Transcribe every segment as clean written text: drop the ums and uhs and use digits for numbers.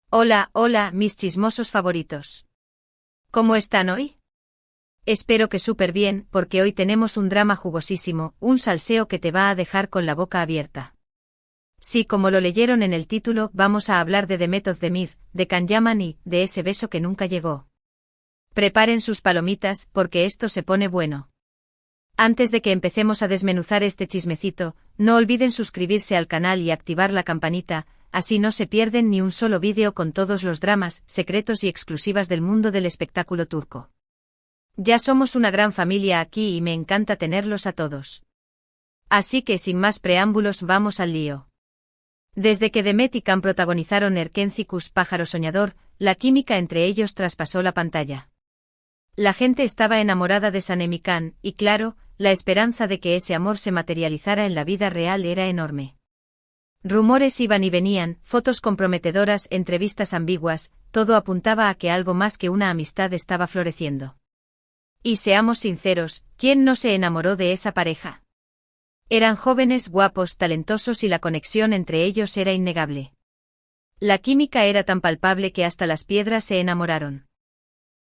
Hola, hola, mis chismosos favoritos. ¿Cómo están hoy? Espero que súper bien, porque hoy tenemos un drama jugosísimo, un salseo que te va a dejar con la boca abierta. Sí, como lo leyeron en el título, vamos a hablar de The Method of the Myth, de Can Yaman y de ese beso que nunca llegó. Preparen sus palomitas, porque esto se pone bueno. Antes de que empecemos a desmenuzar este chismecito, no olviden suscribirse al canal y activar la campanita, así no se pierden ni un solo vídeo con todos los dramas, secretos y exclusivas del mundo del espectáculo turco. Ya somos una gran familia aquí y me encanta tenerlos a todos. Así que sin más preámbulos vamos al lío. Desde que Demet y Can protagonizaron Erkencikus Pájaro Soñador, la química entre ellos traspasó la pantalla. La gente estaba enamorada de Sanem y Can, y claro, la esperanza de que ese amor se materializara en la vida real era enorme. Rumores iban y venían, fotos comprometedoras, entrevistas ambiguas, todo apuntaba a que algo más que una amistad estaba floreciendo. Y seamos sinceros, ¿quién no se enamoró de esa pareja? Eran jóvenes, guapos, talentosos y la conexión entre ellos era innegable. La química era tan palpable que hasta las piedras se enamoraron.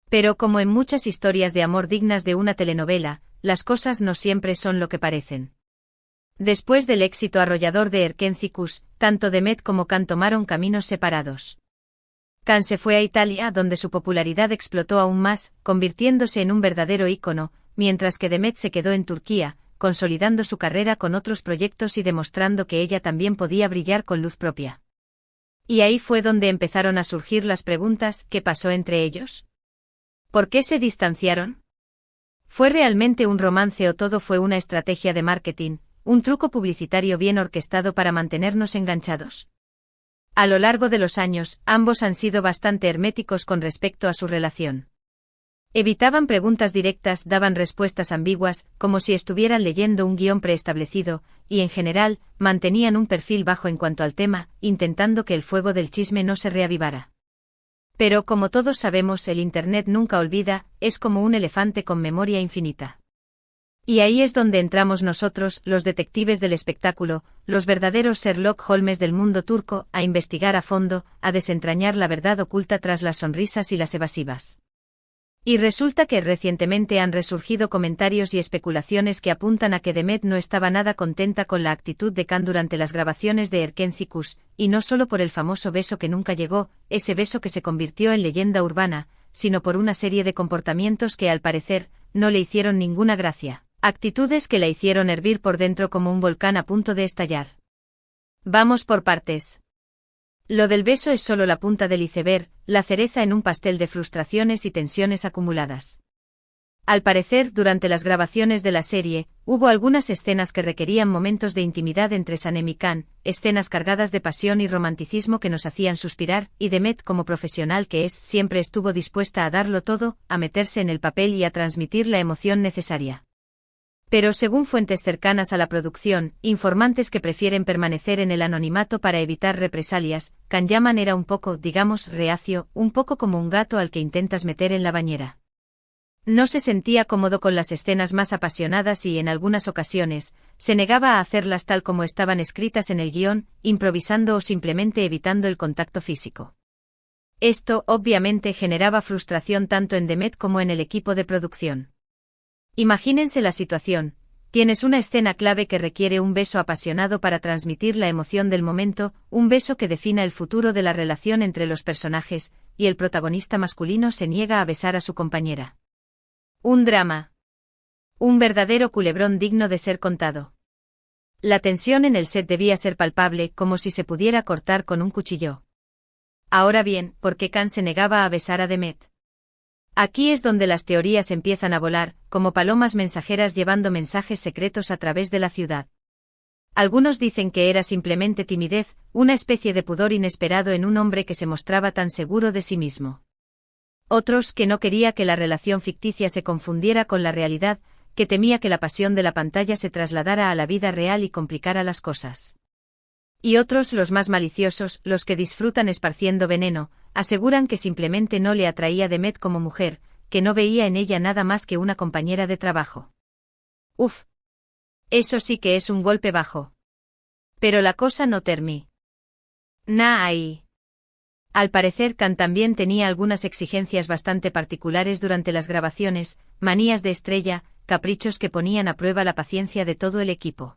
Pero como en muchas historias de amor dignas de una telenovela, las cosas no siempre son lo que parecen. Después del éxito arrollador de Erkencikus, tanto Demet como Can tomaron caminos separados. Can se fue a Italia, donde su popularidad explotó aún más, convirtiéndose en un verdadero ícono, mientras que Demet se quedó en Turquía, consolidando su carrera con otros proyectos y demostrando que ella también podía brillar con luz propia. Y ahí fue donde empezaron a surgir las preguntas: ¿qué pasó entre ellos? ¿Por qué se distanciaron? ¿Fue realmente un romance o todo fue una estrategia de marketing, un truco publicitario bien orquestado para mantenernos enganchados? A lo largo de los años, ambos han sido bastante herméticos con respecto a su relación. Evitaban preguntas directas, daban respuestas ambiguas, como si estuvieran leyendo un guión preestablecido, y en general, mantenían un perfil bajo en cuanto al tema, intentando que el fuego del chisme no se reavivara. Pero como todos sabemos, el Internet nunca olvida, es como un elefante con memoria infinita. Y ahí es donde entramos nosotros, los detectives del espectáculo, los verdaderos Sherlock Holmes del mundo turco, a investigar a fondo, a desentrañar la verdad oculta tras las sonrisas y las evasivas. Y resulta que recientemente han resurgido comentarios y especulaciones que apuntan a que Demet no estaba nada contenta con la actitud de Can durante las grabaciones de Erkencikus, y no solo por el famoso beso que nunca llegó, ese beso que se convirtió en leyenda urbana, sino por una serie de comportamientos que al parecer, no le hicieron ninguna gracia, actitudes que la hicieron hervir por dentro como un volcán a punto de estallar. Vamos por partes. Lo del beso es solo la punta del iceberg, la cereza en un pastel de frustraciones y tensiones acumuladas. Al parecer, durante las grabaciones de la serie, hubo algunas escenas que requerían momentos de intimidad entre Sanem y Can, escenas cargadas de pasión y romanticismo que nos hacían suspirar, y Demet, como profesional que es, siempre estuvo dispuesta a darlo todo, a meterse en el papel y a transmitir la emoción necesaria. Pero según fuentes cercanas a la producción, informantes que prefieren permanecer en el anonimato para evitar represalias, Can Yaman era un poco, digamos, reacio, un poco como un gato al que intentas meter en la bañera. No se sentía cómodo con las escenas más apasionadas y, en algunas ocasiones, se negaba a hacerlas tal como estaban escritas en el guión, improvisando o simplemente evitando el contacto físico. Esto, obviamente, generaba frustración tanto en Demet como en el equipo de producción. Imagínense la situación: tienes una escena clave que requiere un beso apasionado para transmitir la emoción del momento, un beso que defina el futuro de la relación entre los personajes, y el protagonista masculino se niega a besar a su compañera. Un drama. Un verdadero culebrón digno de ser contado. La tensión en el set debía ser palpable, como si se pudiera cortar con un cuchillo. Ahora bien, ¿por qué Can se negaba a besar a Demet? Aquí es donde las teorías empiezan a volar, como palomas mensajeras llevando mensajes secretos a través de la ciudad. Algunos dicen que era simplemente timidez, una especie de pudor inesperado en un hombre que se mostraba tan seguro de sí mismo. Otros que no quería que la relación ficticia se confundiera con la realidad, que temía que la pasión de la pantalla se trasladara a la vida real y complicara las cosas. Y otros, los más maliciosos, los que disfrutan esparciendo veneno, aseguran que simplemente no le atraía Demet como mujer, que no veía en ella nada más que una compañera de trabajo. Uf. Eso sí que es un golpe bajo. Pero la cosa no termina ahí. Al parecer Can también tenía algunas exigencias bastante particulares durante las grabaciones, manías de estrella, caprichos que ponían a prueba la paciencia de todo el equipo.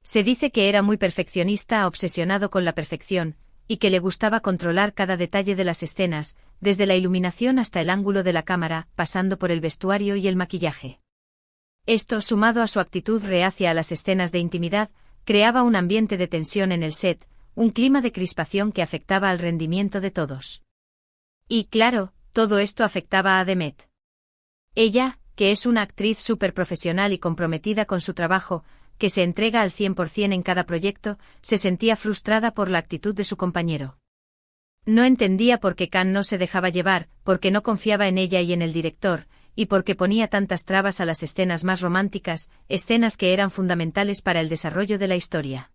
Se dice que era muy perfeccionista, obsesionado con la perfección, y que le gustaba controlar cada detalle de las escenas, desde la iluminación hasta el ángulo de la cámara, pasando por el vestuario y el maquillaje. Esto, sumado a su actitud reacia a las escenas de intimidad, creaba un ambiente de tensión en el set, un clima de crispación que afectaba al rendimiento de todos. Y claro, todo esto afectaba a Demet. Ella, que es una actriz súper profesional y comprometida con su trabajo, que se entrega al 100% en cada proyecto, se sentía frustrada por la actitud de su compañero. No entendía por qué Can no se dejaba llevar, porque no confiaba en ella y en el director, y porque ponía tantas trabas a las escenas más románticas, escenas que eran fundamentales para el desarrollo de la historia.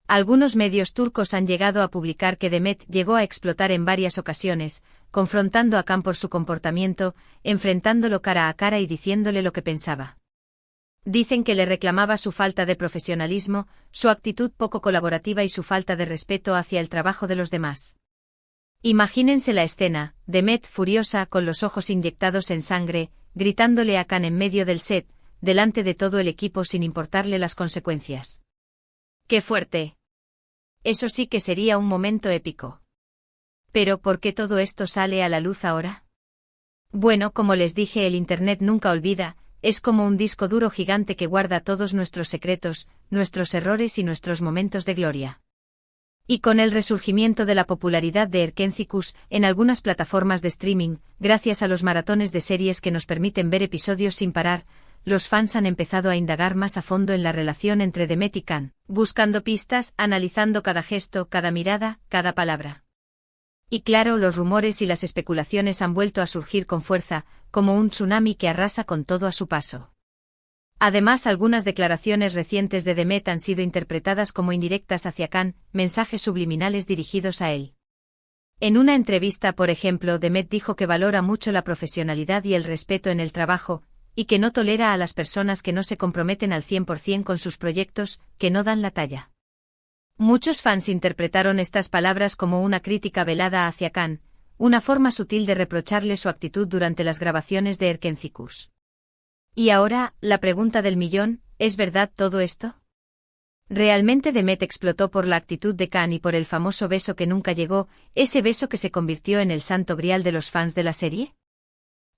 Algunos medios turcos han llegado a publicar que Demet llegó a explotar en varias ocasiones, confrontando a Can por su comportamiento, enfrentándolo cara a cara y diciéndole lo que pensaba. Dicen que le reclamaba su falta de profesionalismo, su actitud poco colaborativa y su falta de respeto hacia el trabajo de los demás. Imagínense la escena, Demet furiosa con los ojos inyectados en sangre, gritándole a Can en medio del set, delante de todo el equipo sin importarle las consecuencias. ¡Qué fuerte! Eso sí que sería un momento épico. ¿Pero por qué todo esto sale a la luz ahora? Bueno, como les dije, el Internet nunca olvida, es como un disco duro gigante que guarda todos nuestros secretos, nuestros errores y nuestros momentos de gloria. Y con el resurgimiento de la popularidad de Erkencikus en algunas plataformas de streaming, gracias a los maratones de series que nos permiten ver episodios sin parar, los fans han empezado a indagar más a fondo en la relación entre Demet y Can, buscando pistas, analizando cada gesto, cada mirada, cada palabra. Y claro, los rumores y las especulaciones han vuelto a surgir con fuerza, como un tsunami que arrasa con todo a su paso. Además, algunas declaraciones recientes de Demet han sido interpretadas como indirectas hacia Can, mensajes subliminales dirigidos a él. En una entrevista, por ejemplo, Demet dijo que valora mucho la profesionalidad y el respeto en el trabajo, y que no tolera a las personas que no se comprometen al 100% con sus proyectos, que no dan la talla. Muchos fans interpretaron estas palabras como una crítica velada hacia Can, una forma sutil de reprocharle su actitud durante las grabaciones de Erkencikus. Y ahora, la pregunta del millón, ¿es verdad todo esto? ¿Realmente Demet explotó por la actitud de Can y por el famoso beso que nunca llegó, ese beso que se convirtió en el santo grial de los fans de la serie?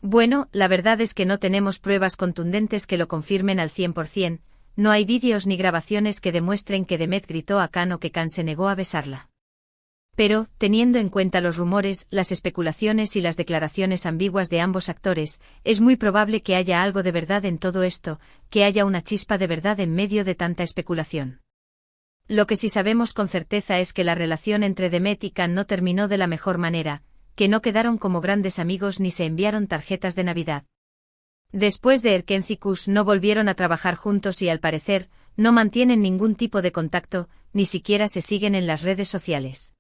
Bueno, la verdad es que no tenemos pruebas contundentes que lo confirmen al 100%, no hay vídeos ni grabaciones que demuestren que Demet gritó a Can o que Can se negó a besarla. Pero, teniendo en cuenta los rumores, las especulaciones y las declaraciones ambiguas de ambos actores, es muy probable que haya algo de verdad en todo esto, que haya una chispa de verdad en medio de tanta especulación. Lo que sí sabemos con certeza es que la relación entre Demet y Can no terminó de la mejor manera, que no quedaron como grandes amigos ni se enviaron tarjetas de Navidad. Después de Erkencikus no volvieron a trabajar juntos y al parecer, no mantienen ningún tipo de contacto, ni siquiera se siguen en las redes sociales.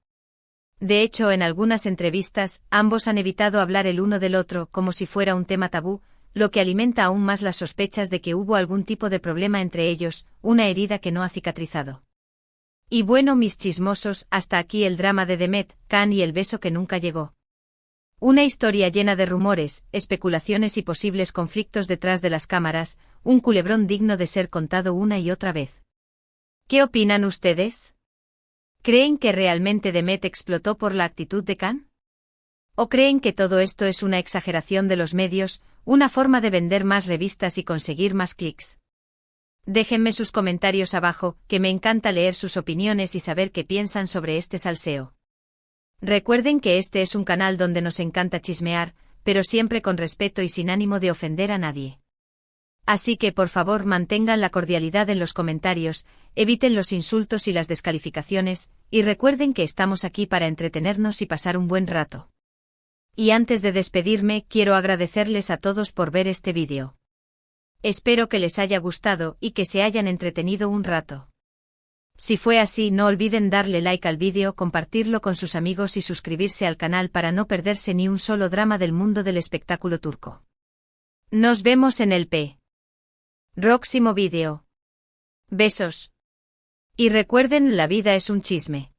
De hecho, en algunas entrevistas, ambos han evitado hablar el uno del otro como si fuera un tema tabú, lo que alimenta aún más las sospechas de que hubo algún tipo de problema entre ellos, una herida que no ha cicatrizado. Y bueno, mis chismosos, hasta aquí el drama de Demet, Can y el beso que nunca llegó. Una historia llena de rumores, especulaciones y posibles conflictos detrás de las cámaras, un culebrón digno de ser contado una y otra vez. ¿Qué opinan ustedes? ¿Creen que realmente Demet explotó por la actitud de Can? ¿O creen que todo esto es una exageración de los medios, una forma de vender más revistas y conseguir más clics? Déjenme sus comentarios abajo, que me encanta leer sus opiniones y saber qué piensan sobre este salseo. Recuerden que este es un canal donde nos encanta chismear, pero siempre con respeto y sin ánimo de ofender a nadie. Así que por favor mantengan la cordialidad en los comentarios, eviten los insultos y las descalificaciones, y recuerden que estamos aquí para entretenernos y pasar un buen rato. Y antes de despedirme, quiero agradecerles a todos por ver este vídeo. Espero que les haya gustado y que se hayan entretenido un rato. Si fue así, no olviden darle like al vídeo, compartirlo con sus amigos y suscribirse al canal para no perderse ni un solo drama del mundo del espectáculo turco. Nos vemos en el próximo vídeo. Besos. Y recuerden, la vida es un chisme.